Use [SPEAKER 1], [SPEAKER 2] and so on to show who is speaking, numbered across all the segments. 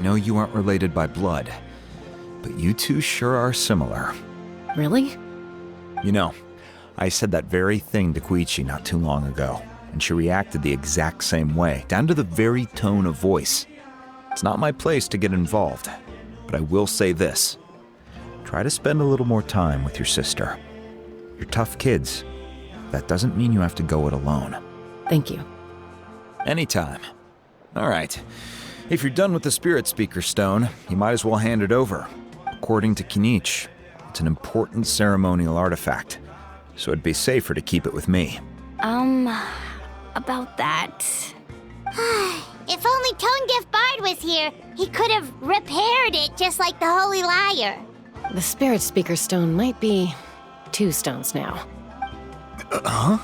[SPEAKER 1] I know you aren't related by blood, but you two sure are similar.
[SPEAKER 2] Really?
[SPEAKER 1] You know, I said that very thing to Koichi not too long ago, and she reacted the exact same way, down to the very tone of voice. It's not my place to get involved, but I will say this. Try to spend a little more time with your sister. You're tough kids. That doesn't mean you have to go it alone.
[SPEAKER 2] Thank you.
[SPEAKER 1] Anytime. All right. If you're done with the Spirit Speaker Stone, you might as well hand it over. According to Kinich, it's an important ceremonial artifact, so it'd be safer to keep it with me.
[SPEAKER 3] About that.
[SPEAKER 4] If only Tone-Deaf Bard was here, he could have repaired it just like the Holy Liar.
[SPEAKER 2] The Spirit Speaker Stone might be 2 stones now.
[SPEAKER 1] Huh?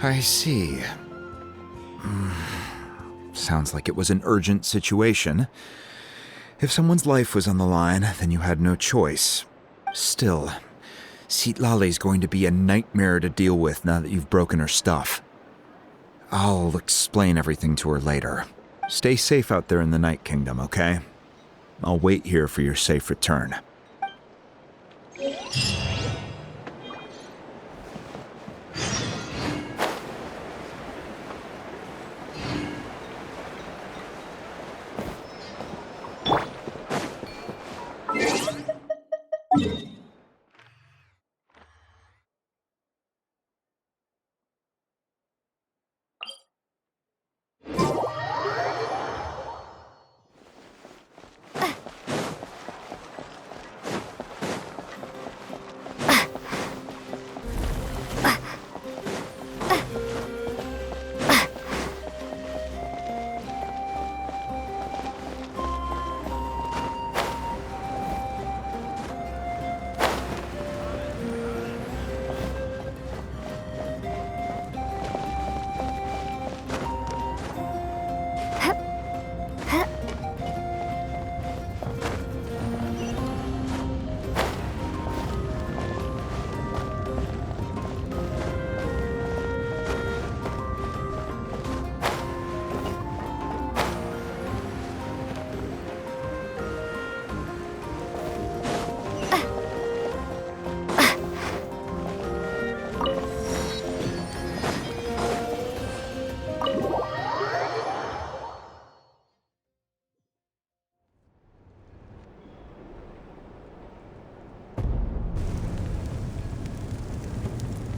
[SPEAKER 1] I see. Sounds like it was an urgent situation. If someone's life was on the line, then you had no choice. Still, Citlali's going to be a nightmare to deal with now that you've broken her stuff. I'll explain everything to her later. Stay safe out there in the Night Kingdom, okay? I'll wait here for your safe return.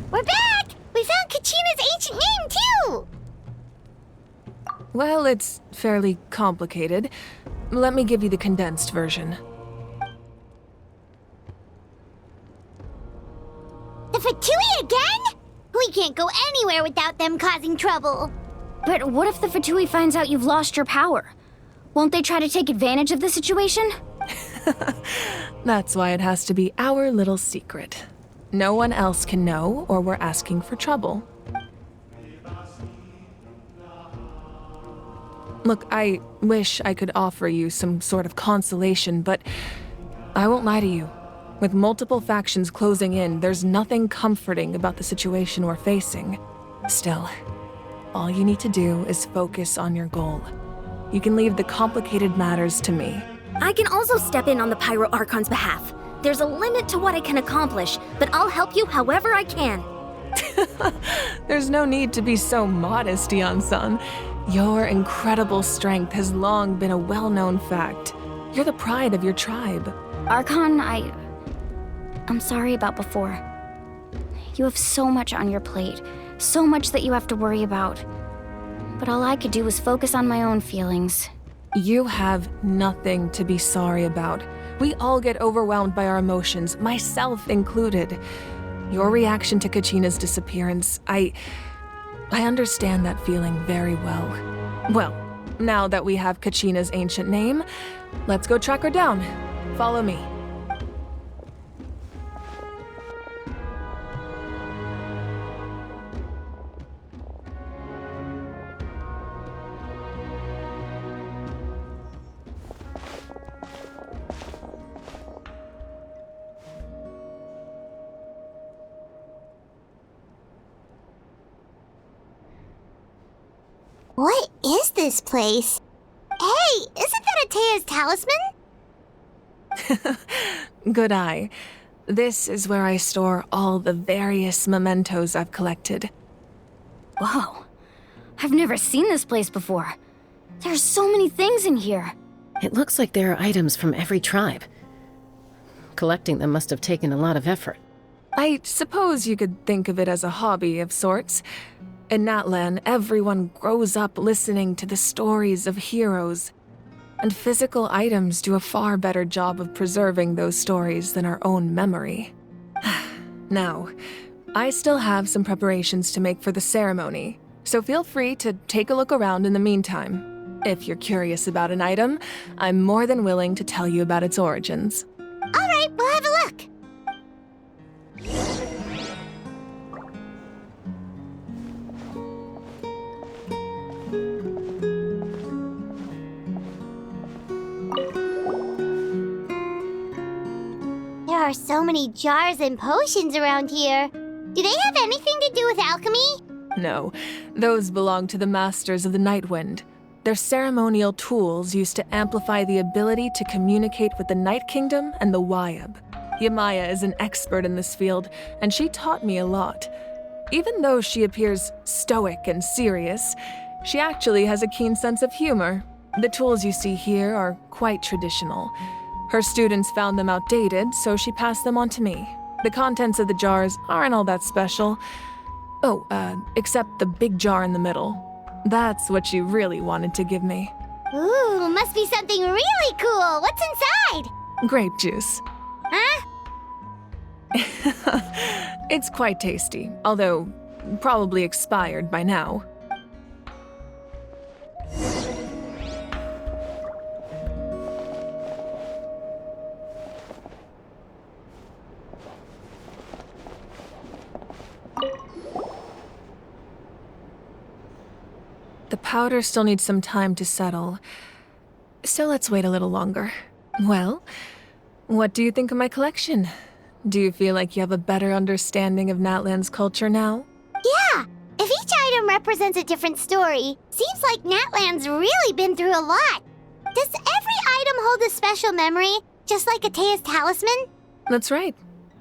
[SPEAKER 4] We're back! We found Kachina's ancient name, too!
[SPEAKER 5] Well, it's fairly complicated. Let me give you the condensed version.
[SPEAKER 4] The Fatui again? We can't go anywhere without them causing trouble.
[SPEAKER 3] But what if the Fatui finds out you've lost your power? Won't they try to take advantage of the situation?
[SPEAKER 5] That's why it has to be our little secret. No one else can know, or we're asking for trouble. Look, I wish I could offer you some sort of consolation, but I won't lie to you. With multiple factions closing in, there's nothing comforting about the situation we're facing. Still, all you need to do is focus on your goal. You can leave the complicated matters to me.
[SPEAKER 3] I can also step in on the Pyro Archon's behalf. There's a limit to what I can accomplish, but I'll help you however I can.
[SPEAKER 5] There's no need to be so modest, Yan-san. Your incredible strength has long been a well-known fact. You're the pride of your tribe.
[SPEAKER 3] Archon, I'm sorry about before. You have so much on your plate, so much that you have to worry about. But all I could do was focus on my own feelings.
[SPEAKER 5] You have nothing to be sorry about. We all get overwhelmed by our emotions, myself included. Your reaction to Kachina's disappearance, I understand that feeling very well. Well, now that we have Kachina's ancient name, let's go track her down. Follow me.
[SPEAKER 4] What is this place? Hey, isn't that Atea's talisman?
[SPEAKER 5] Good eye. This is where I store all the various mementos I've collected.
[SPEAKER 3] Whoa. I've never seen this place before. There's so many things in here.
[SPEAKER 2] It looks like there are items from every tribe. Collecting them must have taken a lot of effort.
[SPEAKER 5] I suppose you could think of it as a hobby of sorts. In Natlan, everyone grows up listening to the stories of heroes, and physical items do a far better job of preserving those stories than our own memory. Now, I still have some preparations to make for the ceremony, so feel free to take a look around in the meantime. If you're curious about an item, I'm more than willing to tell you about its origins.
[SPEAKER 4] All right, we'll have a look. There are so many jars and potions around here. Do they have anything to do with alchemy?
[SPEAKER 5] No, those belong to the Masters of the Nightwind. They're ceremonial tools used to amplify the ability to communicate with the Night Kingdom and the Wyab. Yamaya is an expert in this field, and she taught me a lot. Even though she appears stoic and serious, she actually has a keen sense of humor. The tools you see here are quite traditional. Her students found them outdated, so she passed them on to me. The contents of the jars aren't all that special. Oh, except the big jar in the middle. That's what she really wanted to give me.
[SPEAKER 4] Ooh, must be something really cool. What's inside?
[SPEAKER 5] Grape juice.
[SPEAKER 4] Huh?
[SPEAKER 5] It's quite tasty, although probably expired by now. The powder still needs some time to settle, so let's wait a little longer. Well, what do you think of my collection? Do you feel like you have a better understanding of Natlan's culture now?
[SPEAKER 4] Yeah, if each item represents a different story, seems like Natlan's really been through a lot. Does every item hold a special memory, just like Atea's talisman?
[SPEAKER 5] That's right.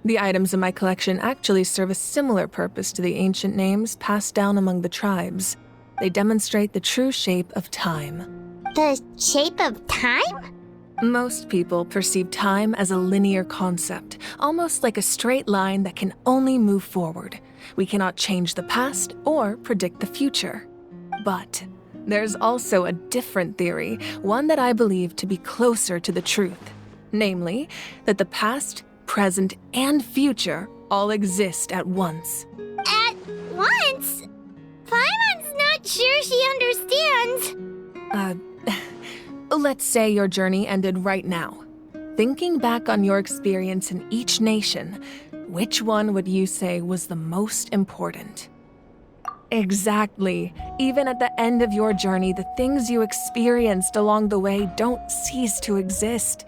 [SPEAKER 5] The items in my collection actually serve a similar purpose to the ancient names passed down among the tribes. They demonstrate the true shape of time.
[SPEAKER 4] The shape of time?
[SPEAKER 5] Most people perceive time as a linear concept, almost like a straight line that can only move forward. We cannot change the past or predict the future. But there's also a different theory, one that I believe to be closer to the truth. Namely, that the past, present, and future all exist at once.
[SPEAKER 4] At once? Paimon's not sure she understands.
[SPEAKER 5] Let's say your journey ended right now. Thinking back on your experience in each nation, which one would you say was the most important? Exactly. Even at the end of your journey, the things you experienced along the way don't cease to exist.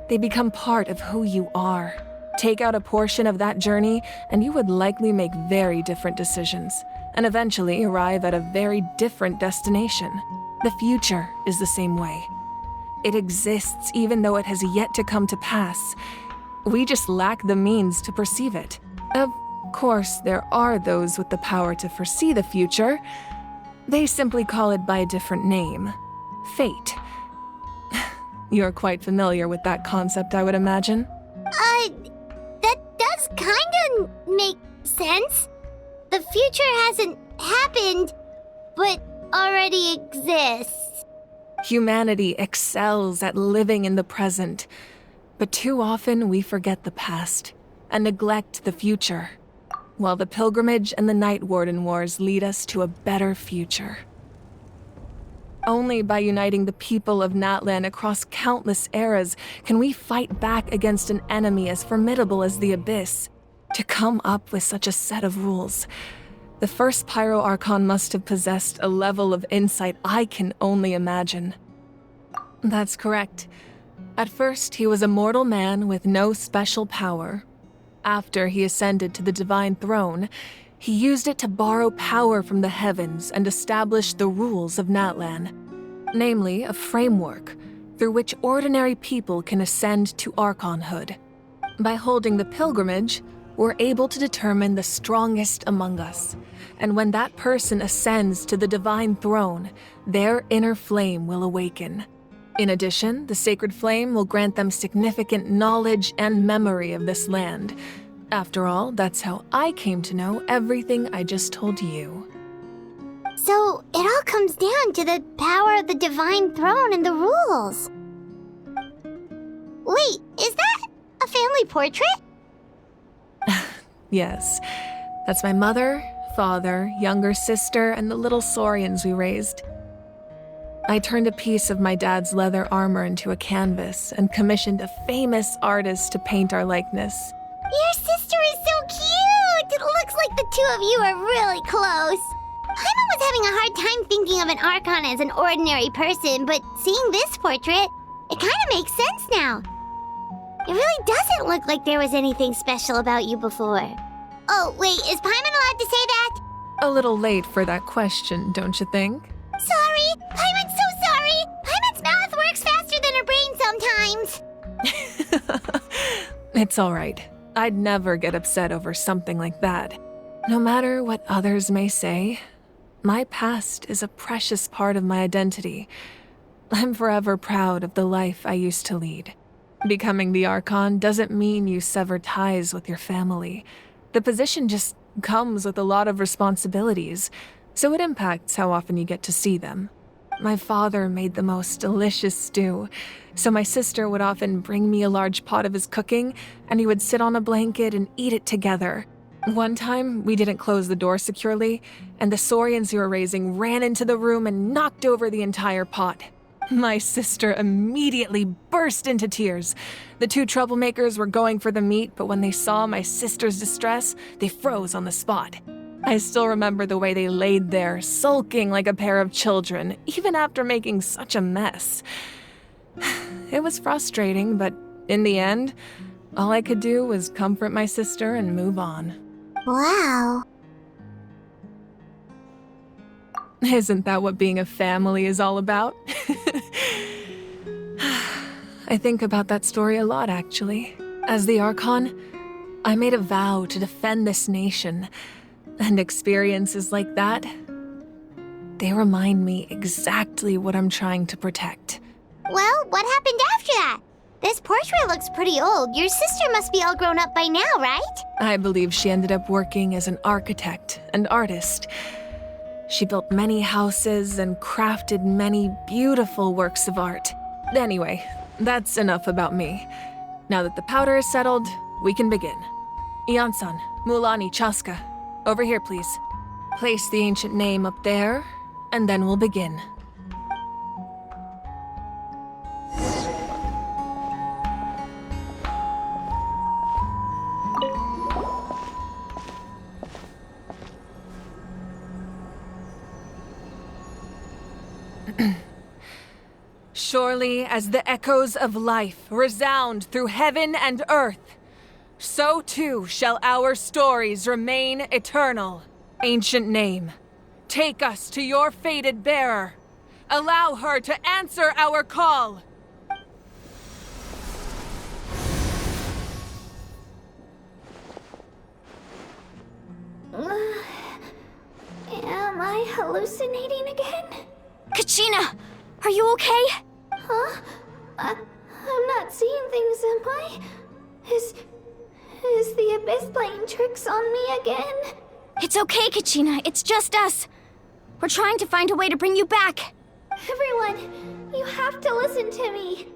[SPEAKER 5] They become part of who you are. Take out a portion of that journey, and you would likely make very different decisions, and eventually arrive at a very different destination. The future is the same way. It exists even though it has yet to come to pass. We just lack the means to perceive it. Of course, there are those with the power to foresee the future. They simply call it by a different name. Fate. You're quite familiar with that concept, I would imagine.
[SPEAKER 4] That does kinda make sense. The future hasn't happened, but already exists.
[SPEAKER 5] Humanity excels at living in the present, but too often we forget the past and neglect the future, while the pilgrimage and the Night Warden Wars lead us to a better future. Only by uniting the people of Natlan across countless eras can we fight back against an enemy as formidable as the Abyss. To come up with such a set of rules, the first Pyro Archon must have possessed a level of insight I can only imagine. That's correct. At first, he was a mortal man with no special power. After he ascended to the Divine Throne, He used it to borrow power from the heavens and establish the rules of Natlan, namely a framework through which ordinary people can ascend to archonhood. By holding the pilgrimage, we're able to determine the strongest among us, and when that person ascends to the divine throne, their inner flame will awaken. In addition, the sacred flame will grant them significant knowledge and memory of this land. After all, that's how I came to know everything I just told you.
[SPEAKER 4] So, it all comes down to the power of the divine throne and the rules. Wait, is that a family portrait?
[SPEAKER 5] Yes, that's my mother, father, younger sister, and the little saurians we raised. I turned a piece of my dad's leather armor into a canvas and commissioned a famous artist to paint our likeness.
[SPEAKER 4] Your sister is so cute! It looks like the two of you are really close. Paimon was having a hard time thinking of an Archon as an ordinary person, but seeing this portrait, it kind of makes sense now. It really doesn't look like there was anything special about you before. Oh, wait, is Paimon allowed to say that?
[SPEAKER 5] A little late for that question, don't you think?
[SPEAKER 4] Sorry! Paimon's so sorry! Paimon's mouth works faster than her brain sometimes!
[SPEAKER 5] It's all right. I'd never get upset over something like that. No matter what others may say, my past is a precious part of my identity. I'm forever proud of the life I used to lead. Becoming the Archon doesn't mean you sever ties with your family. The position just comes with a lot of responsibilities, so it impacts how often you get to see them. My father made the most delicious stew, so my sister would often bring me a large pot of his cooking, and he would sit on a blanket and eat it together. One time, we didn't close the door securely, and the saurians we were raising ran into the room and knocked over the entire pot. My sister immediately burst into tears. The two troublemakers were going for the meat, but when they saw my sister's distress, they froze on the spot. I still remember the way they laid there, sulking like a pair of children, even after making such a mess. It was frustrating, but in the end, all I could do was comfort my sister and move on.
[SPEAKER 4] Wow.
[SPEAKER 5] Isn't that what being a family is all about? I think about that story a lot, actually. As the Archon, I made a vow to defend this nation, and experiences like that, they remind me exactly what I'm trying to protect.
[SPEAKER 4] Well, what happened after that? This portrait looks pretty old. Your sister must be all grown up by now, right?
[SPEAKER 5] I believe she ended up working as an architect and artist. She built many houses and crafted many beautiful works of art. Anyway, that's enough about me. Now that the powder is settled, we can begin. Ian-san, Mualani, Chaska, over here, please. Place the ancient name up there, and then we'll begin. Surely as the echoes of life resound through heaven and earth, so too shall our stories remain eternal. Ancient name, take us to your fated bearer. Allow her to answer our call.
[SPEAKER 4] Am I hallucinating again?
[SPEAKER 3] Kachina, are you okay?
[SPEAKER 4] Huh? I'm not seeing things, am I? Is the Abyss playing tricks on me again?
[SPEAKER 3] It's okay, Kachina. It's just us. We're trying to find a way to bring you back.
[SPEAKER 4] Everyone, you have to listen to me.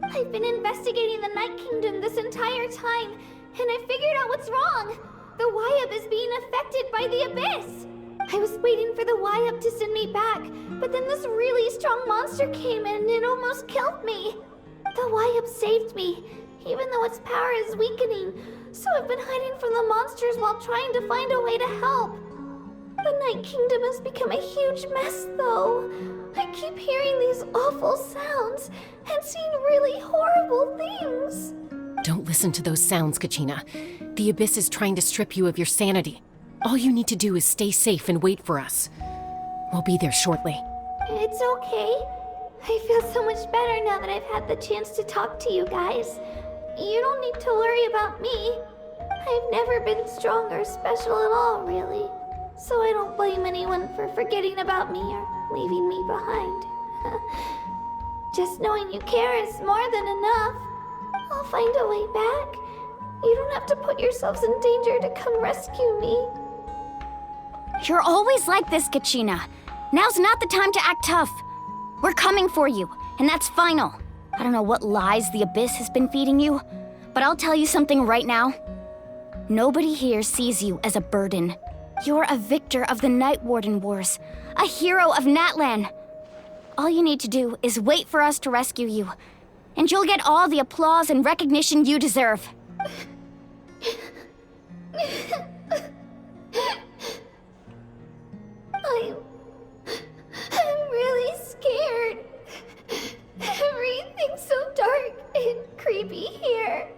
[SPEAKER 4] I've been investigating the Night Kingdom this entire time, and I figured out what's wrong. The Wyup is being affected by the Abyss. I was waiting for the Wyup to send me back, but then this really strong monster came in and it almost killed me. The Wyup saved me, even though its power is weakening, so I've been hiding from the monsters while trying to find a way to help. The Night Kingdom has become a huge mess, though. I keep hearing these awful sounds and seeing really horrible things.
[SPEAKER 2] Don't listen to those sounds, Kachina. The Abyss is trying to strip you of your sanity. All you need to do is stay safe and wait for us. We'll be there shortly.
[SPEAKER 4] It's okay. I feel so much better now that I've had the chance to talk to you guys. You don't need to worry about me. I've never been strong or special at all, really. So I don't blame anyone for forgetting about me or leaving me behind. Just knowing you care is more than enough. I'll find a way back. You don't have to put yourselves in danger to come rescue me.
[SPEAKER 3] You're always like this, Kachina. Now's not the time to act tough. We're coming for you, and that's final. I don't know what lies the Abyss has been feeding you, but I'll tell you something right now. Nobody here sees you as a burden. You're a victor of the Night Warden Wars, a hero of Natlan. All you need to do is wait for us to rescue you, and you'll get all the applause and recognition you deserve.
[SPEAKER 4] I'm really scared. Everything's so dark and creepy here.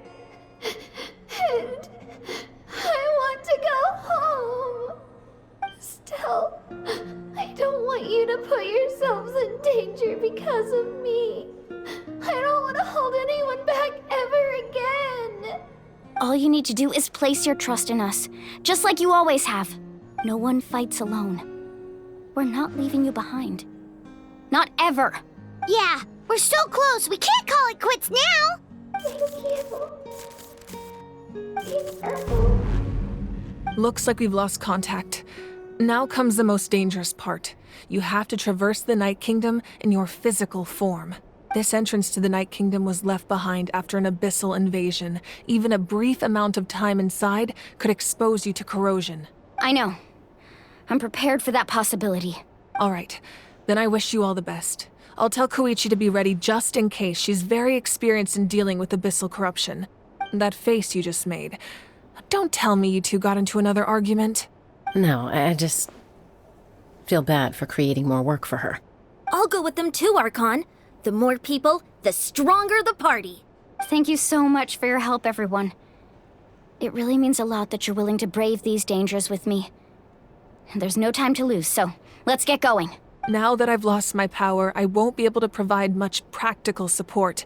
[SPEAKER 4] And I want to go home. Still, I don't want you to put yourselves in danger because of me. I don't want to hold anyone back ever again.
[SPEAKER 3] All you need to do is place your trust in us, just like you always have. No one fights alone. We're not leaving you behind. Not ever.
[SPEAKER 6] Yeah, we're so close, we can't call it quits now!
[SPEAKER 4] Thank you. Be careful.
[SPEAKER 5] Looks like we've lost contact. Now comes the most dangerous part. You have to traverse the Night Kingdom in your physical form. This entrance to the Night Kingdom was left behind after an abyssal invasion. Even a brief amount of time inside could expose you to corrosion.
[SPEAKER 3] I know. I'm prepared for that possibility.
[SPEAKER 5] All right, then I wish you all the best. I'll tell Koichi to be ready just in case. She's very experienced in dealing with abyssal corruption. That face you just made. Don't tell me you two got into another argument.
[SPEAKER 2] No, I just feel bad for creating more work for her.
[SPEAKER 6] I'll go with them too, Archon. The more people, the stronger the party.
[SPEAKER 3] Thank you so much for your help, everyone. It really means a lot that you're willing to brave these dangers with me. There's no time to lose, so let's get going.
[SPEAKER 5] Now that I've lost my power, I won't be able to provide much practical support.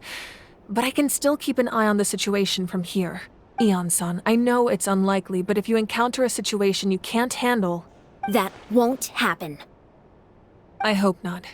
[SPEAKER 5] But I can still keep an eye on the situation from here. Eon-san, I know it's unlikely, but if you encounter a situation you can't handle...
[SPEAKER 6] That won't happen.
[SPEAKER 5] I hope not.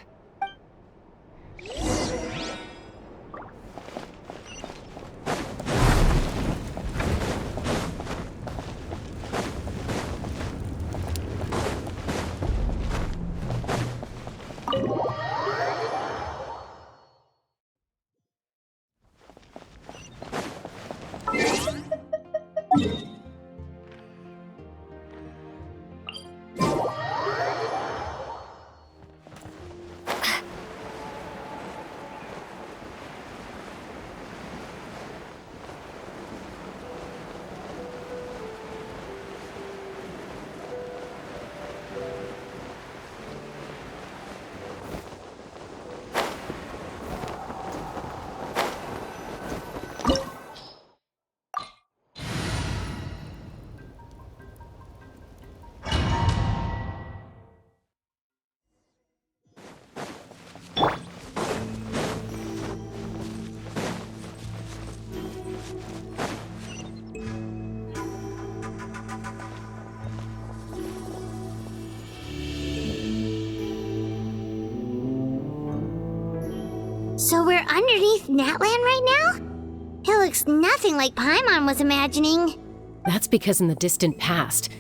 [SPEAKER 6] So we're underneath Natlan right now? It looks nothing like Paimon was imagining.
[SPEAKER 2] That's because in the distant past,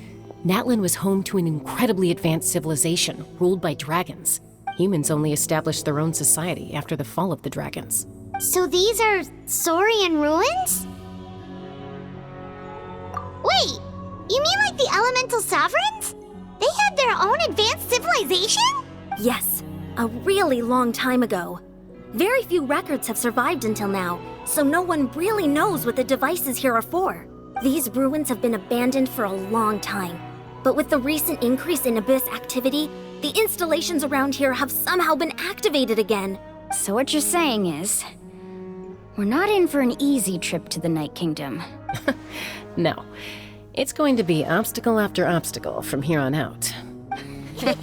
[SPEAKER 2] Natlan was home to an incredibly advanced civilization ruled by dragons. Humans only established their own society after the fall of the dragons.
[SPEAKER 6] So these are Saurian ruins? Wait, you mean like the elemental sovereigns? They had their own advanced civilization?
[SPEAKER 7] Yes, a really long time ago. Very few records have survived until now, so no one really knows what the devices here are for. These ruins have been abandoned for a long time, but with the recent increase in Abyss activity, the installations around here have somehow been activated again.
[SPEAKER 3] So what you're saying is, We're not in for an easy trip to the Night Kingdom.
[SPEAKER 2] No. It's going to be obstacle after obstacle from here on out.
[SPEAKER 6] Why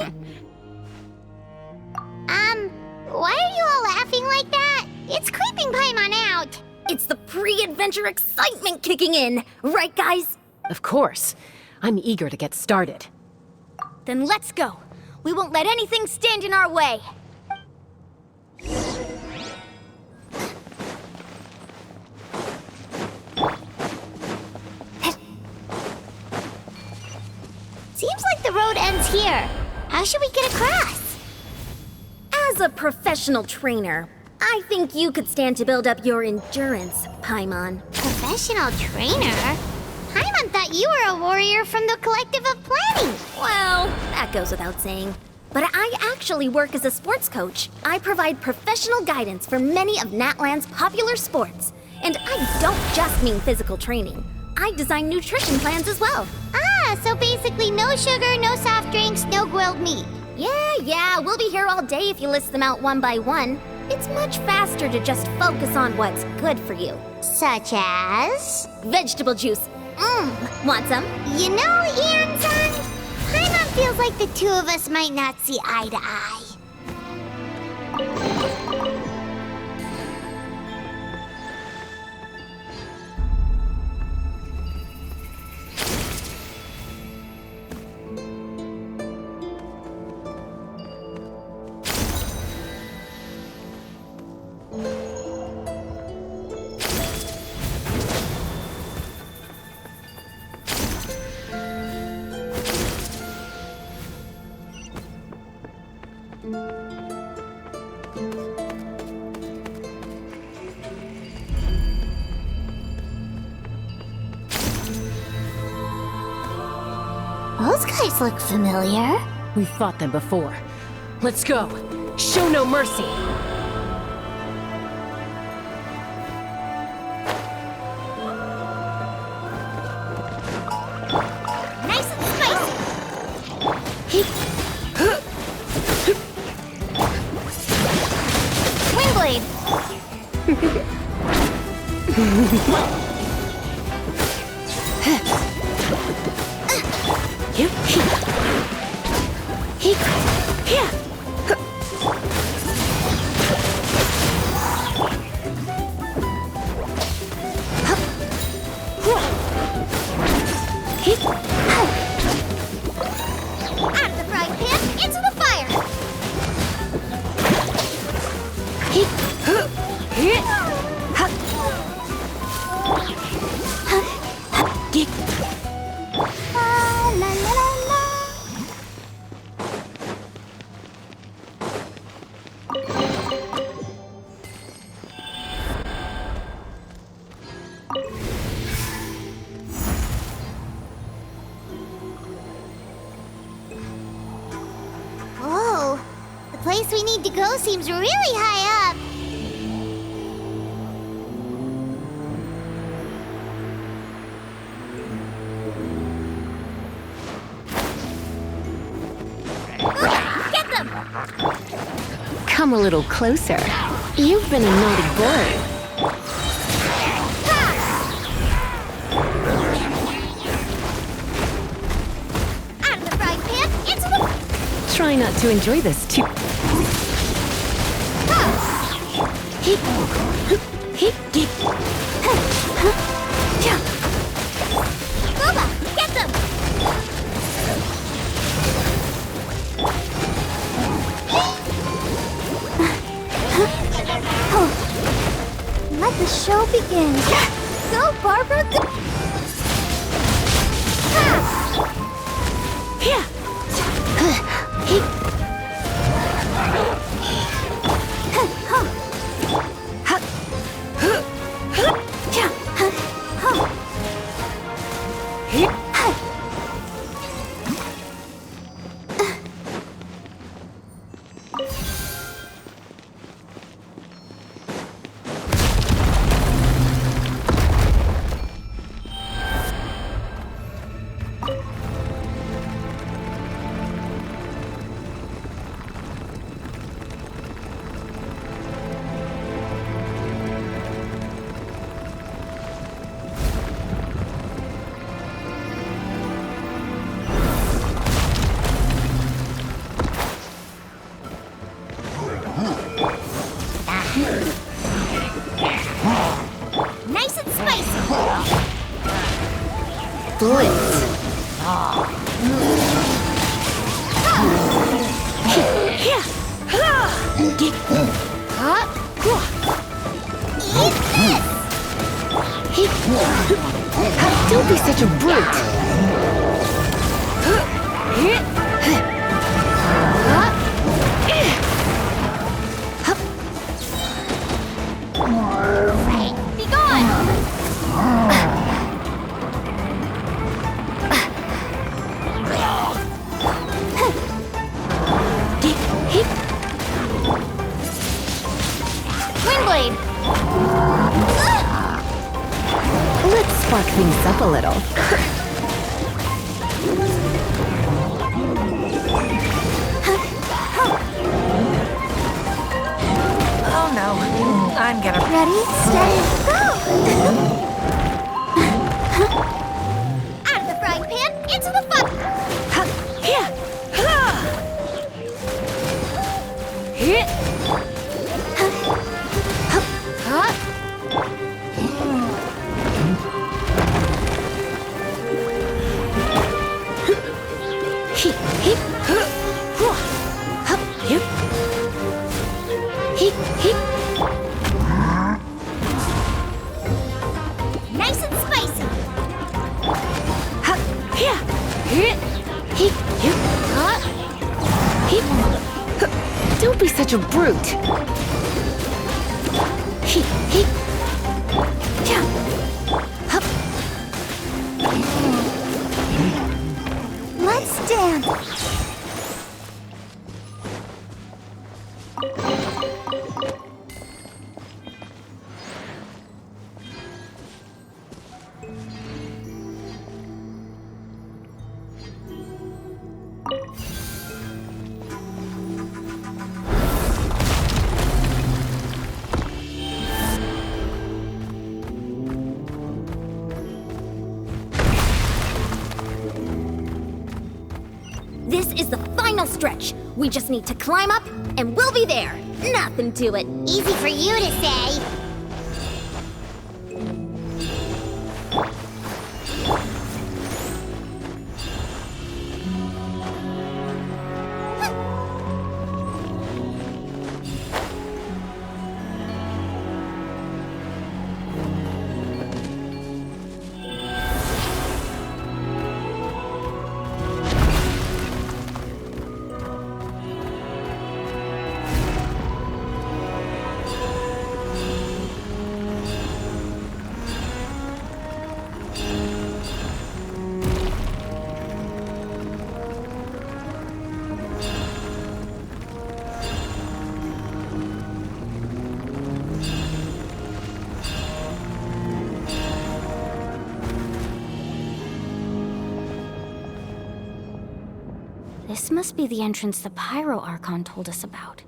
[SPEAKER 6] are you all laughing like that? It's creeping Paimon out.
[SPEAKER 7] It's the pre-adventure excitement kicking in, right guys?
[SPEAKER 2] Of course. I'm eager to get started.
[SPEAKER 7] Then let's go. We won't let anything stand in our way.
[SPEAKER 6] Seems like the road ends here. How should we get across?
[SPEAKER 7] As a professional trainer, I think you could stand to build up your endurance, Paimon.
[SPEAKER 6] Professional trainer? Paimon thought you were a warrior from the Collective of Planning.
[SPEAKER 7] Well, that goes without saying. But I actually work as a sports coach. I provide professional guidance for many of Natlan's popular sports. And I don't just mean physical training. I design nutrition plans as well.
[SPEAKER 6] Ah, so basically no sugar, no soft drinks, no grilled meat.
[SPEAKER 7] Yeah, we'll be here all day if you list them out one by one. It's much faster to just focus on what's good for you.
[SPEAKER 6] Such as?
[SPEAKER 7] Vegetable juice. Want some?
[SPEAKER 6] You know, Ian-san, Paimon feels like the two of us might not see eye to eye. Those guys look familiar.
[SPEAKER 2] We've fought them before. Let's go. Show no mercy.
[SPEAKER 6] Nice and spicy. Windblade. Out of the frying pan, into the fire. La la la la. Whoa, the place we need to go seems really high up.
[SPEAKER 7] Get them!
[SPEAKER 2] Come a little closer. You've been a naughty boy.
[SPEAKER 6] Out of the frying pan, into the...
[SPEAKER 2] Try not to enjoy this too.
[SPEAKER 6] Boba, get them! Let the show begin. Go, Barbara, go!
[SPEAKER 2] Don't be such a brute!
[SPEAKER 4] Be gone! Windblade!
[SPEAKER 2] Let's spark things up a little.
[SPEAKER 5] Oh no, I'm gonna.
[SPEAKER 4] Ready, steady, go! Out of the frying pan, into the fire! Nice and spicy!
[SPEAKER 2] Don't be such a brute!
[SPEAKER 4] Let's dance!
[SPEAKER 7] This is the final stretch. We just need to climb up, and we'll be there. Nothing to it.
[SPEAKER 6] Easy for you to say.
[SPEAKER 3] This must be the entrance the Pyro Archon told us about.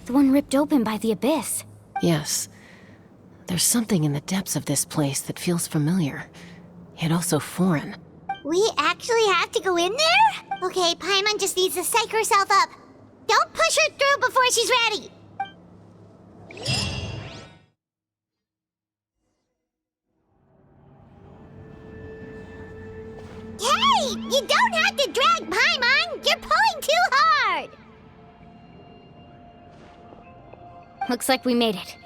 [SPEAKER 3] The one ripped open by the Abyss.
[SPEAKER 2] Yes. There's something in the depths of this place that feels familiar, yet also foreign.
[SPEAKER 6] We actually have to go in there? Okay, Paimon just needs to psych herself up. Don't push her through before she's ready. Hey! You don't have to drag Paimon! You're pulling too hard!
[SPEAKER 3] Looks like we made it.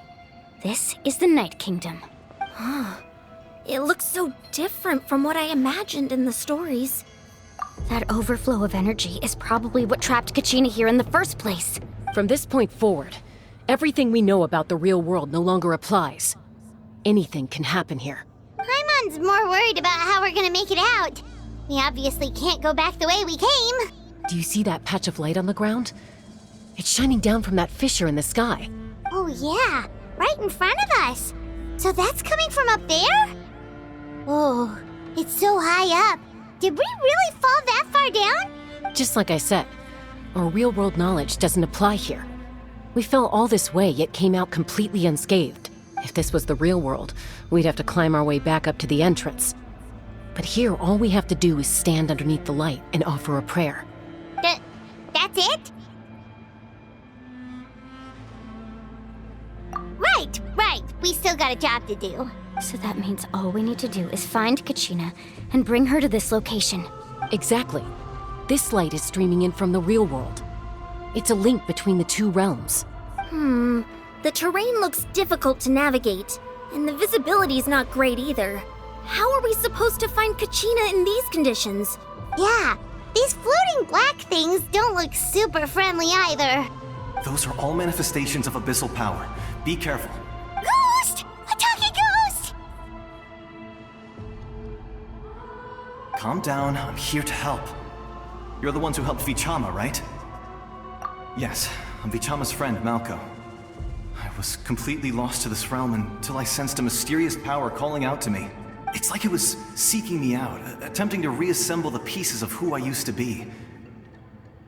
[SPEAKER 3] This is the Night Kingdom.
[SPEAKER 7] It looks so different from what I imagined in the stories.
[SPEAKER 3] That overflow of energy is probably what trapped Kachina here in the first place.
[SPEAKER 2] From this point forward, everything we know about the real world no longer applies. Anything can happen here.
[SPEAKER 6] Paimon's more worried about how we're gonna make it out. We obviously can't go back the way we came.
[SPEAKER 2] Do you see that patch of light on the ground? It's shining down from that fissure in the sky.
[SPEAKER 6] Oh yeah, right in front of us. So that's coming from up there? Oh, it's so high up. Did we really fall that far down?
[SPEAKER 2] Just like I said, our real-world knowledge doesn't apply here. We fell all this way, yet came out completely unscathed. If this was the real world, we'd have to climb our way back up to the entrance. But here, all we have to do is stand underneath the light and offer a prayer.
[SPEAKER 6] That's it? Right. We still got a job to do.
[SPEAKER 3] So that means all we need to do is find Kachina and bring her to this location.
[SPEAKER 2] Exactly. This light is streaming in from the real world. It's a link between the two realms.
[SPEAKER 7] The terrain looks difficult to navigate, and the visibility's not great either. How are we supposed to find Kachina in these conditions?
[SPEAKER 6] Yeah, these floating black things don't look super friendly either.
[SPEAKER 8] Those are all manifestations of abyssal power. Be careful.
[SPEAKER 6] Ghost! A talking ghost!
[SPEAKER 8] Calm down, I'm here to help. You're the ones who helped Vichama, right? Yes, I'm Vichama's friend, Malco. I was completely lost to this realm until I sensed a mysterious power calling out to me. It's like it was seeking me out, attempting to reassemble the pieces of who I used to be.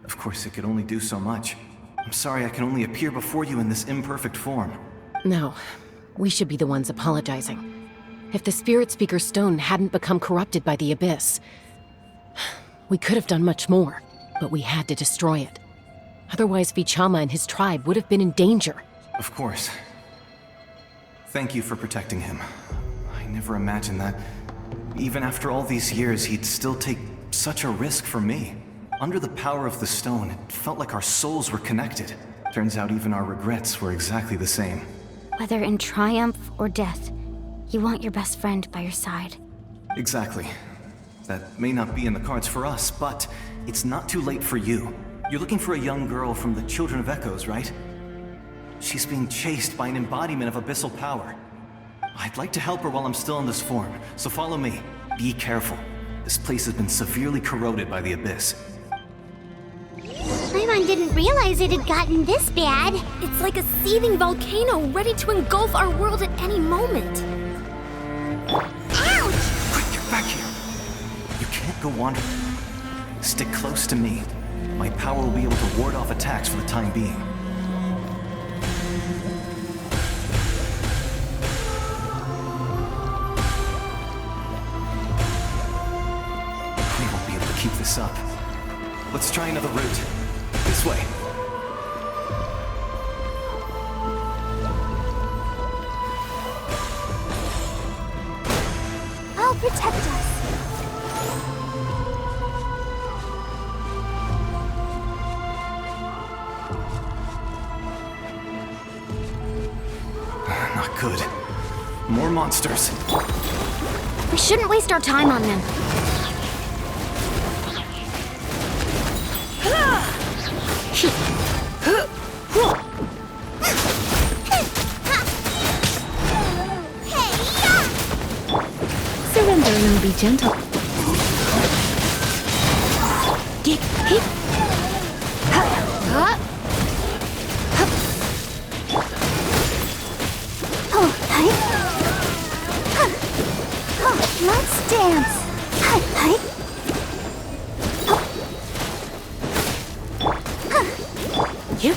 [SPEAKER 8] Of course, it could only do so much. I'm sorry I can only appear before you in this imperfect form.
[SPEAKER 2] No, we should be the ones apologizing. If the Spirit Speaker Stone hadn't become corrupted by the Abyss, we could have done much more, but we had to destroy it. Otherwise, Vichama and his tribe would have been in danger.
[SPEAKER 8] Of course. Thank you for protecting him. I never imagined that, even after all these years, he'd still take such a risk for me. Under the power of the stone, it felt like our souls were connected. Turns out even our regrets were exactly the same.
[SPEAKER 3] Whether in triumph or death, you want your best friend by your side.
[SPEAKER 8] Exactly. That may not be in the cards for us, but it's not too late for you. You're looking for a young girl from the Children of Echoes, right? She's being chased by an embodiment of abyssal power. I'd like to help her while I'm still in this form, so follow me. Be careful. This place has been severely corroded by the Abyss.
[SPEAKER 6] Paimon didn't realize it had gotten this bad.
[SPEAKER 7] It's like a seething volcano ready to engulf our world at any moment.
[SPEAKER 6] Ouch!
[SPEAKER 8] Quick, get back here! You can't go wandering. Stick close to me. My power will be able to ward off attacks for the time being. We won't be able to keep this up. Let's try another route. This way.
[SPEAKER 6] I'll protect us.
[SPEAKER 8] Not good. More monsters.
[SPEAKER 3] We shouldn't waste our time on them. Surrender and be gentle. Dig, hit.
[SPEAKER 6] Let's dance.
[SPEAKER 2] You?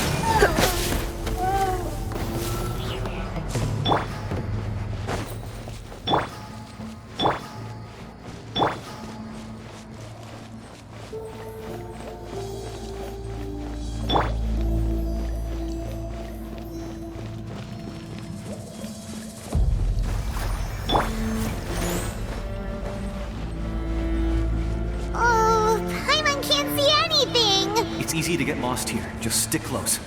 [SPEAKER 6] Oh, Paimon can't see anything.
[SPEAKER 8] It's easy to get lost here. Just stick close.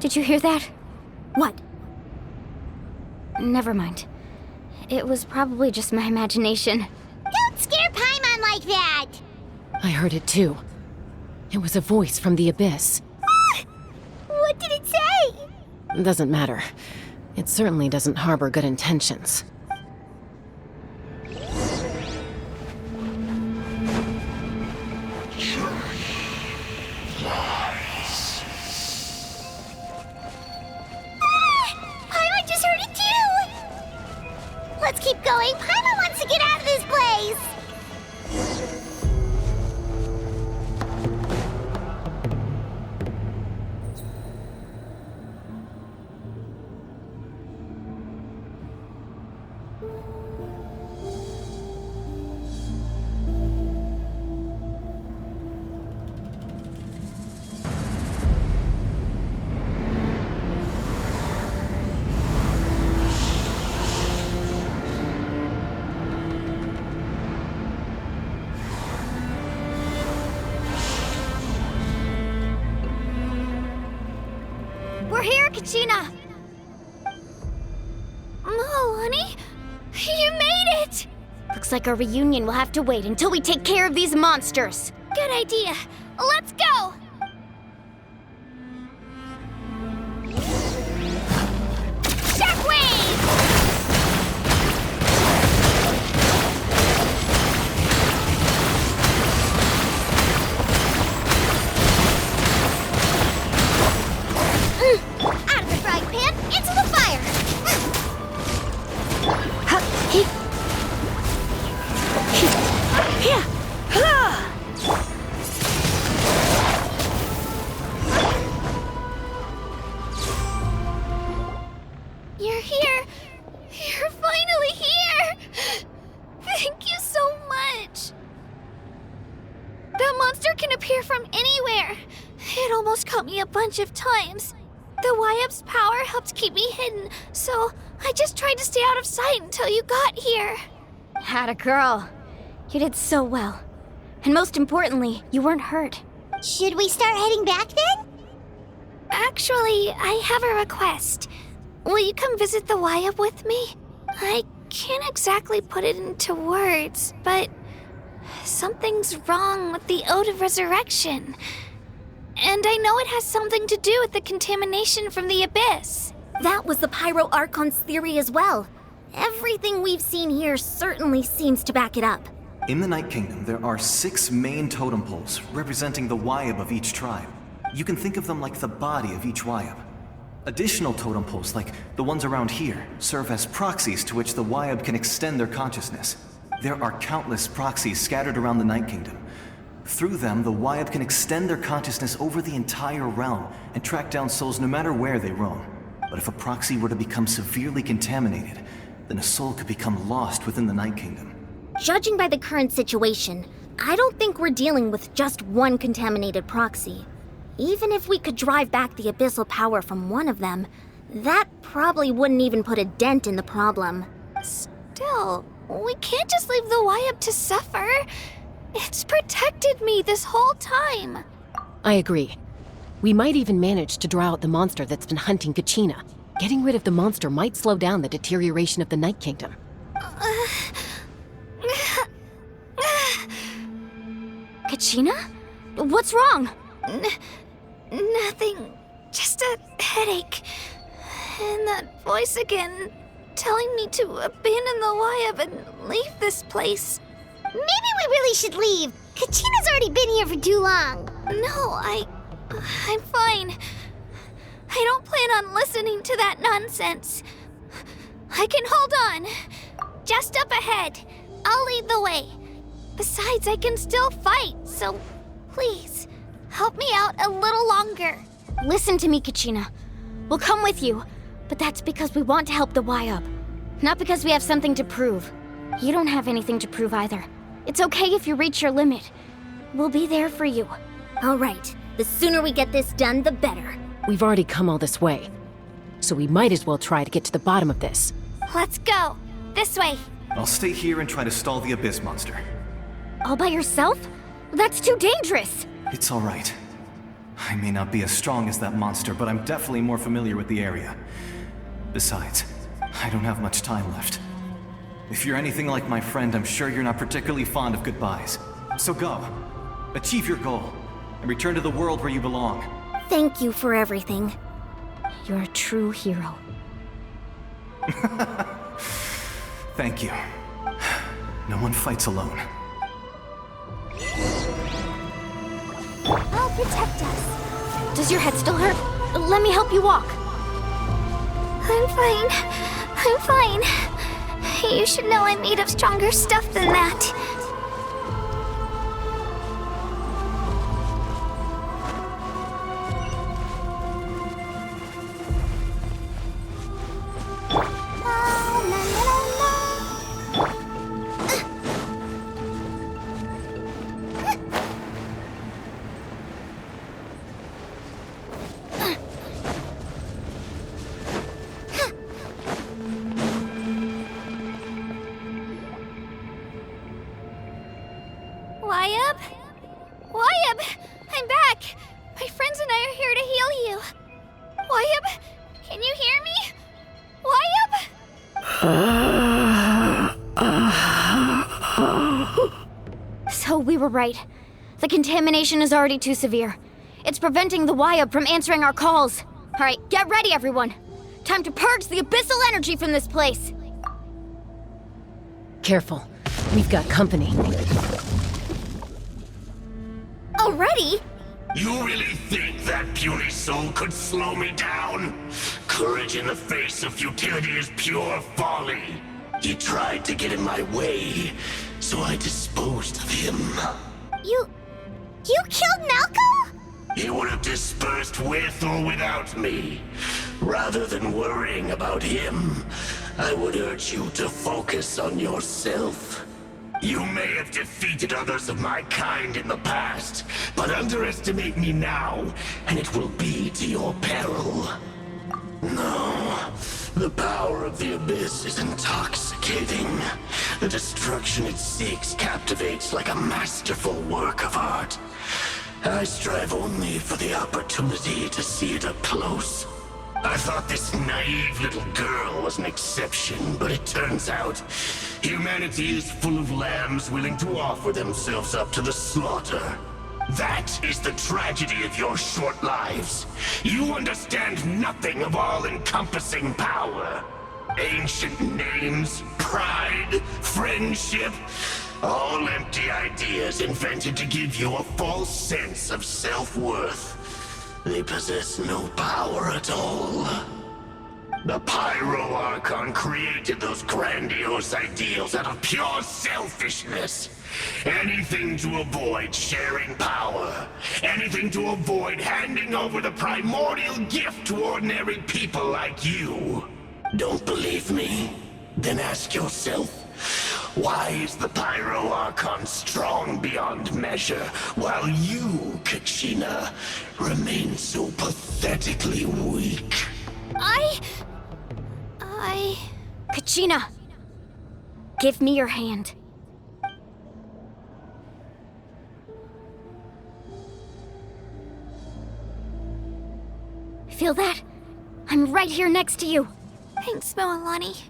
[SPEAKER 3] Did you hear that?
[SPEAKER 7] What?
[SPEAKER 3] Never mind. It was probably just my imagination.
[SPEAKER 6] Don't scare Paimon like that.
[SPEAKER 2] I heard it too. It was a voice from the Abyss.
[SPEAKER 6] What did it say?
[SPEAKER 2] Doesn't matter. It certainly doesn't harbor good intentions.
[SPEAKER 6] Paimon just heard it too. Let's keep going. Paimon wants to get out of this place.
[SPEAKER 3] Kachina!
[SPEAKER 4] Mualani? You made it!
[SPEAKER 3] Looks like our reunion will have to wait until we take care of these monsters.
[SPEAKER 4] Good idea. Let's go! Shockwave!
[SPEAKER 6] Out of the frying pan, into the fire!
[SPEAKER 4] You're here! You're finally here! Thank you so much! That monster can appear from anywhere! It almost caught me a bunch of times. The YUP's power helped keep me hidden, so I just tried to stay out of sight until you got here.
[SPEAKER 3] Atta girl. You did so well. And most importantly, you weren't hurt.
[SPEAKER 6] Should we start heading back then?
[SPEAKER 4] Actually, I have a request. Will you come visit the YUP with me? I can't exactly put it into words, but something's wrong with the Ode of Resurrection. And I know it has something to do with the contamination from the Abyss.
[SPEAKER 7] That was the Pyro Archon's theory as well. Everything we've seen here certainly seems to back it up.
[SPEAKER 8] In the Night Kingdom, there are 6 main totem poles representing the YUP of each tribe. You can think of them like the body of each YUP. Additional totem poles, like the ones around here, serve as proxies to which the YUP can extend their consciousness. There are countless proxies scattered around the Night Kingdom. Through them, the YUP can extend their consciousness over the entire realm and track down souls no matter where they roam. But if a proxy were to become severely contaminated, then a soul could become lost within the Night Kingdom.
[SPEAKER 7] Judging by the current situation, I don't think we're dealing with just one contaminated proxy. Even if we could drive back the abyssal power from one of them, that probably wouldn't even put a dent in the problem.
[SPEAKER 4] Still, we can't just leave the YUP to suffer. It's protected me this whole time.
[SPEAKER 2] I agree. We might even manage to draw out the monster that's been hunting Kachina. Getting rid of the monster might slow down the deterioration of the Night Kingdom.
[SPEAKER 3] Kachina? What's wrong?
[SPEAKER 4] Nothing. Just a headache. And that voice again, telling me to abandon the YUP and leave this place.
[SPEAKER 6] Maybe we really should leave. Kachina's already been here for too long.
[SPEAKER 4] No, I'm fine. I don't plan on listening to that nonsense. I can hold on. Just up ahead. I'll lead the way. Besides, I can still fight, so please, help me out a little longer.
[SPEAKER 3] Listen to me, Kachina. We'll come with you, but that's because we want to help the YUP, not because we have something to prove. You don't have anything to prove either. It's okay if you reach your limit. We'll be there for you.
[SPEAKER 7] All right, the sooner we get this done, the better.
[SPEAKER 2] We've already come all this way, so we might as well try to get to the bottom of this.
[SPEAKER 4] Let's go. This way.
[SPEAKER 8] I'll stay here and try to stall the Abyss monster.
[SPEAKER 3] All by yourself? That's too dangerous.
[SPEAKER 8] It's all right. I may not be as strong as that monster, but I'm definitely more familiar with the area. Besides, I don't have much time left. If you're anything like my friend, I'm sure you're not particularly fond of goodbyes. So go. Achieve your goal, and return to the world where you belong.
[SPEAKER 7] Thank you for everything.
[SPEAKER 3] You're a true hero.
[SPEAKER 8] Thank you. No one fights alone.
[SPEAKER 6] I'll protect us.
[SPEAKER 3] Does your head still hurt? Let me help you walk.
[SPEAKER 4] I'm fine. I'm fine. You should know I'm made of stronger stuff than that.
[SPEAKER 3] were right. The contamination is already too severe. It's preventing the Wayab from answering our calls. Alright, get ready, everyone. Time to purge the abyssal energy from this place.
[SPEAKER 2] Careful. We've got company.
[SPEAKER 3] Already?
[SPEAKER 9] You really think that puny soul could slow me down? Courage in the face of futility is pure folly. He tried to get in my way, so I disposed of him.
[SPEAKER 6] You killed Malco?
[SPEAKER 9] He would have dispersed with or without me. Rather than worrying about him, I would urge you to focus on yourself. You may have defeated others of my kind in the past, but underestimate me now, and it will be to your peril. No, the power of the Abyss is intoxicating. The destruction it seeks captivates like a masterful work of art. I strive only for the opportunity to see it up close. I thought this naive little girl was an exception, but it turns out humanity is full of lambs willing to offer themselves up to the slaughter. That is the tragedy of your short lives. You understand nothing of all-encompassing power. Ancient names, pride, friendship, all empty ideas invented to give you a false sense of self-worth. They possess no power at all. The Pyro Archon created those grandiose ideals out of pure selfishness. Anything to avoid sharing power. Anything to avoid handing over the primordial gift to ordinary people like you. Don't believe me? Then ask yourself, why is the Pyro Archon strong beyond measure, while you, Kachina, remain so pathetically weak?
[SPEAKER 3] Kachina! Give me your hand. Feel that? I'm right here next to you.
[SPEAKER 4] Thanks, Mualani.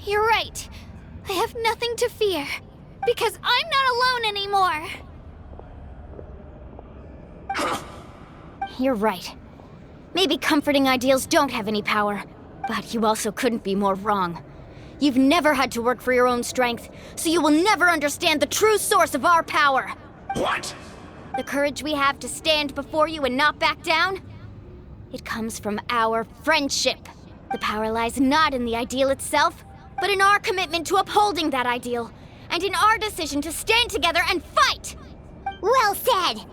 [SPEAKER 4] You're right. I have nothing to fear, because I'm not alone anymore.
[SPEAKER 3] You're right. Maybe comforting ideals don't have any power, but you also couldn't be more wrong. You've never had to work for your own strength, so you will never understand the true source of our power.
[SPEAKER 9] What?
[SPEAKER 3] The courage we have to stand before you and not back down? It comes from our friendship. The power lies not in the ideal itself, but in our commitment to upholding that ideal, and in our decision to stand together and fight!
[SPEAKER 6] Well said!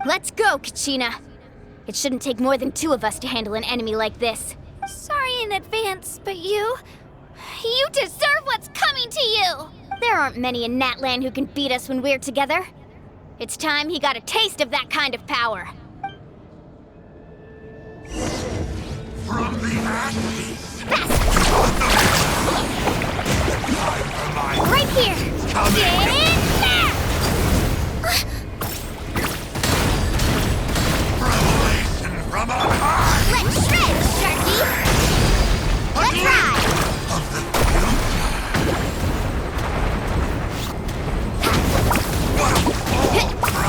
[SPEAKER 3] Let's go, Kachina. It shouldn't take more than 2 of us to handle an enemy like this.
[SPEAKER 4] Sorry in advance, but you deserve what's coming to you!
[SPEAKER 3] There aren't many in Natlan who can beat us when we're together. It's time he got a taste of that kind of power.
[SPEAKER 9] From the ashes!
[SPEAKER 3] Right here! Get there!
[SPEAKER 9] Revelation from on high!
[SPEAKER 6] Let's shred, Sharky! Let's ride!
[SPEAKER 9] Of the future!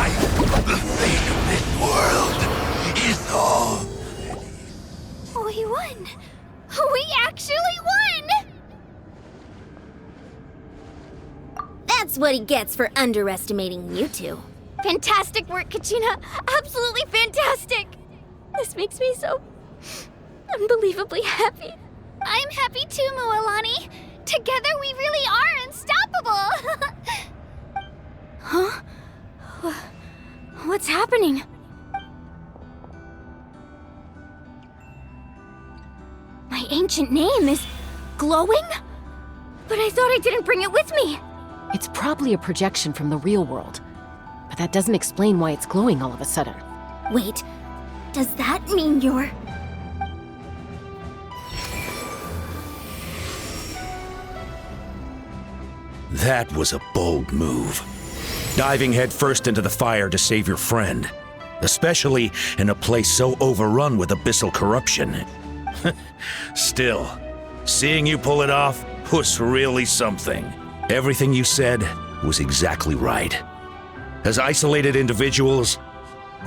[SPEAKER 9] Right! The fate of this world is all...
[SPEAKER 4] We won! We actually won!
[SPEAKER 7] That's what he gets for underestimating you two.
[SPEAKER 3] Fantastic work, Kachina! Absolutely fantastic! This makes me so... unbelievably happy.
[SPEAKER 4] I'm happy too, Mualani. Together we really are unstoppable!
[SPEAKER 3] Huh? What's happening? My ancient name is glowing? But I thought I didn't bring it with me.
[SPEAKER 2] It's probably a projection from the real world. But that doesn't explain why it's glowing all of a sudden.
[SPEAKER 7] Wait, does that mean you're...
[SPEAKER 10] That was a bold move. Diving headfirst into the fire to save your friend. Especially in a place so overrun with abyssal corruption. Still, seeing you pull it off was really something. Everything you said was exactly right. As isolated individuals,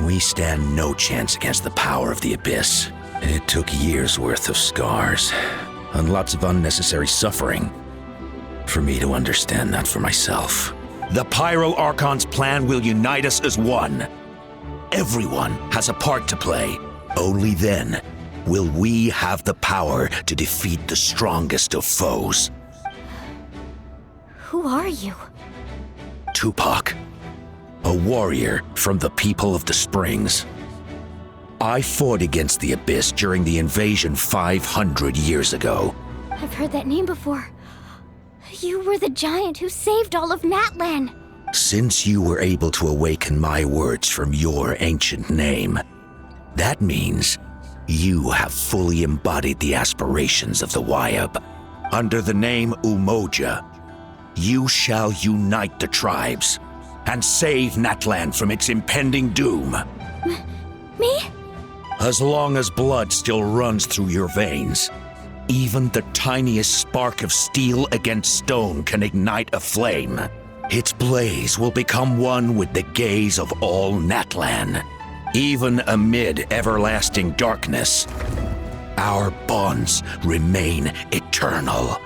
[SPEAKER 10] we stand no chance against the power of the Abyss. It took years' worth of scars and lots of unnecessary suffering for me to understand that for myself. The Pyro Archon's plan will unite us as one. Everyone has a part to play. Only then will we have the power to defeat the strongest of foes.
[SPEAKER 7] Who are you?
[SPEAKER 10] Tupac, a warrior from the people of the Springs. I fought against the Abyss during the invasion 500 years ago.
[SPEAKER 3] I've heard that name before. You were the giant who saved all of Natlan.
[SPEAKER 10] Since you were able to awaken my words from your ancient name, that means you have fully embodied the aspirations of the Wayab. Under the name Umoja, you shall unite the tribes and save Natlan from its impending doom.
[SPEAKER 3] Me?
[SPEAKER 10] As long as blood still runs through your veins, even the tiniest spark of steel against stone can ignite a flame. Its blaze will become one with the gaze of all Natlan. Even amid everlasting darkness, our bonds remain eternal.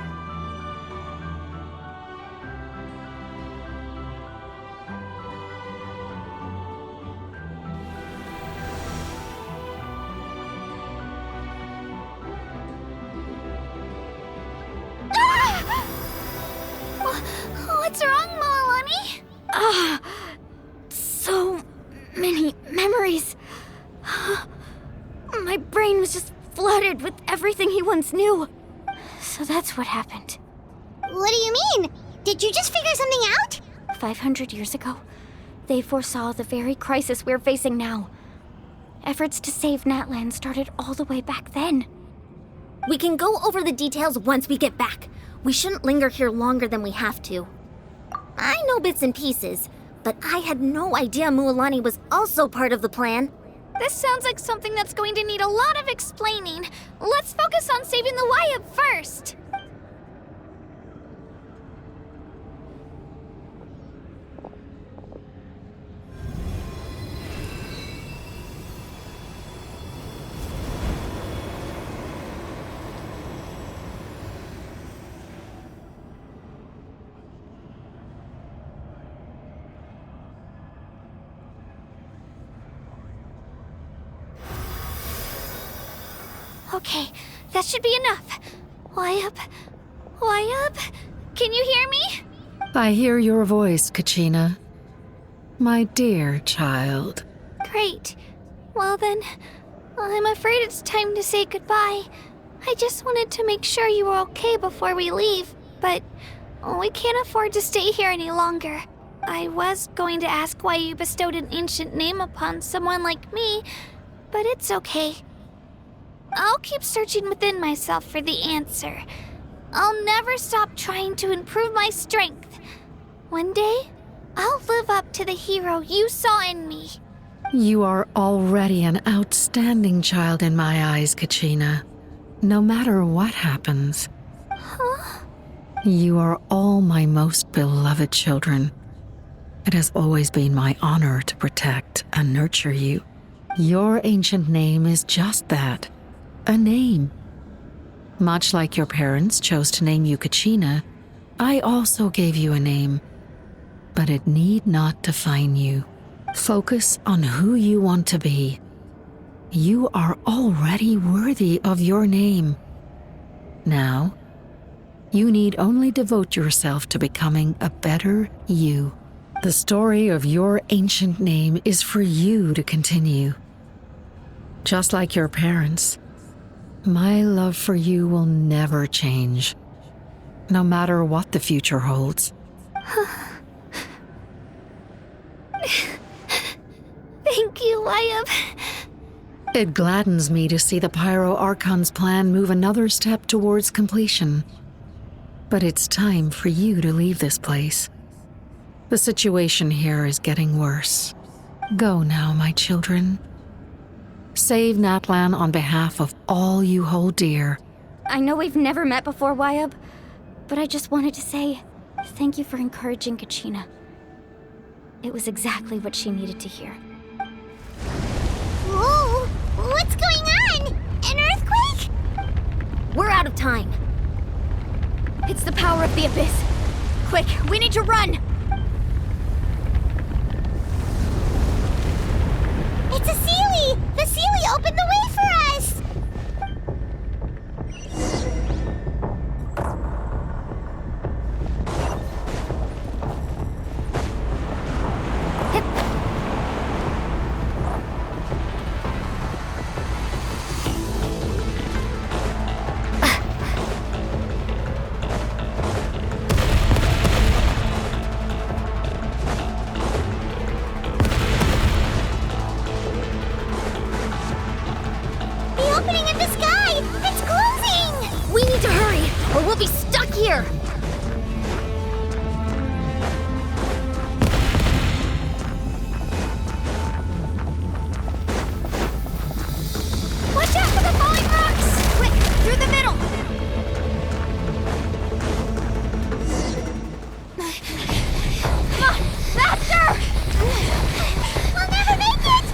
[SPEAKER 4] What's wrong, Mualani?
[SPEAKER 3] So many memories. My brain was just flooded with everything he once knew. So that's what happened.
[SPEAKER 6] What do you mean? Did you just figure something out?
[SPEAKER 3] 500 years ago, they foresaw the very crisis we're facing now. Efforts to save Natlan started all the way back then.
[SPEAKER 7] We can go over the details once we get back. We shouldn't linger here longer than we have to. I know bits and pieces, but I had no idea Mualani was also part of the plan.
[SPEAKER 4] This sounds like something that's going to need a lot of explaining. Let's focus on saving the Wayab first. Okay, that should be enough. Wayab? Can you hear me?
[SPEAKER 2] I hear your voice, Kachina. My dear child.
[SPEAKER 4] Great. Well then, I'm afraid it's time to say goodbye. I just wanted to make sure you were okay before we leave, but we can't afford to stay here any longer. I was going to ask why you bestowed an ancient name upon someone like me, but it's okay. I'll keep searching within myself for the answer. I'll never stop trying to improve my strength. One day, I'll live up to the hero you saw in me.
[SPEAKER 2] You are already an outstanding child in my eyes, Kachina. No matter what happens.
[SPEAKER 4] Huh?
[SPEAKER 2] You are all my most beloved children. It has always been my honor to protect and nurture you. Your ancient name is just that. A name. Much like your parents chose to name you Kachina, I also gave you a name. But it need not define you. Focus on who you want to be. You are already worthy of your name. Now, you need only devote yourself to becoming a better you. The story of your ancient name is for you to continue. Just like your parents, my love for you will never change, no matter what the future holds.
[SPEAKER 4] Thank you, Wayab.
[SPEAKER 2] It gladdens me to see the Pyro Archon's plan move another step towards completion. But it's time for you to leave this place. The situation here is getting worse. Go now, my children. Save Natlan on behalf of all you hold dear.
[SPEAKER 3] I know we've never met before, Wayab, but I just wanted to say thank you for encouraging Kachina. It was exactly what she needed to hear.
[SPEAKER 6] Whoa! What's going on? An earthquake?
[SPEAKER 3] We're out of time. It's the power of the Abyss. Quick, we need to run!
[SPEAKER 6] It's a Sealy! The Sealy opened the way for us! The opening in the sky! It's closing!
[SPEAKER 3] We need to hurry, or we'll be stuck here! Watch out for the falling rocks! Quick, through the middle! Come on, faster!
[SPEAKER 6] We'll never make it!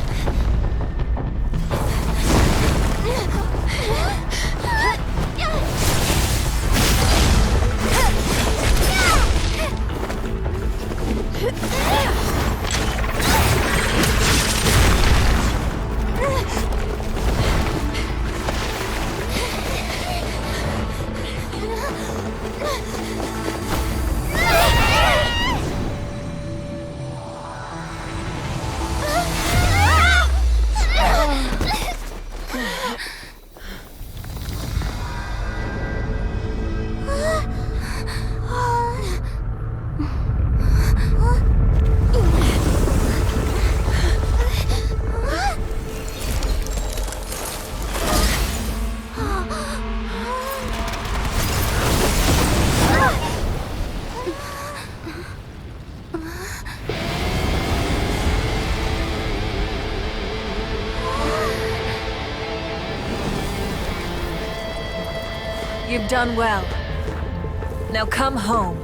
[SPEAKER 5] You've done well. Now come home.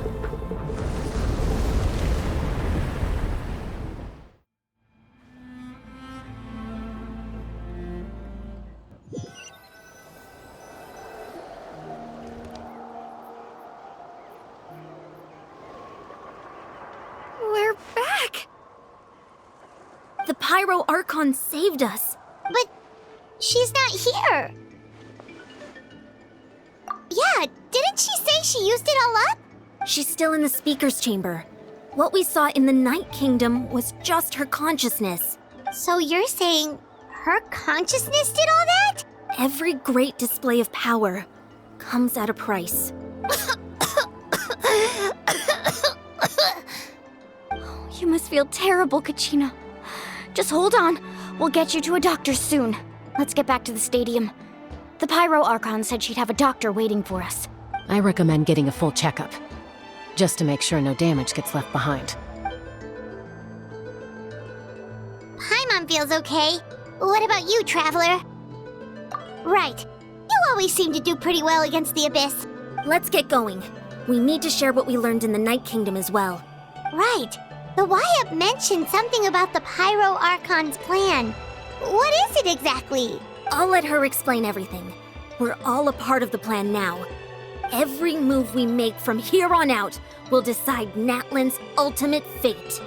[SPEAKER 3] We're back! The Pyro Archon saved us.
[SPEAKER 6] But she's not here. Yeah, didn't she say she used it all up?
[SPEAKER 3] She's still in the Speaker's Chamber. What we saw in the Night Kingdom was just her consciousness.
[SPEAKER 6] So you're saying her consciousness did all that?
[SPEAKER 3] Every great display of power comes at a price. You must feel terrible, Kachina. Just hold on. We'll get you to a doctor soon. Let's get back to the stadium. The Pyro Archon said she'd have a doctor waiting for us.
[SPEAKER 2] I recommend getting a full checkup, just to make sure no damage gets left behind.
[SPEAKER 6] Paimon feels okay. What about you, Traveler? Right. You always seem to do pretty well against the Abyss.
[SPEAKER 3] Let's get going. We need to share what we learned in the Night Kingdom as well.
[SPEAKER 6] Right. The Wyatt mentioned something about the Pyro Archon's plan. What is it exactly?
[SPEAKER 3] I'll let her explain everything. We're all a part of the plan now. Every move we make from here on out will decide Natlan's ultimate fate.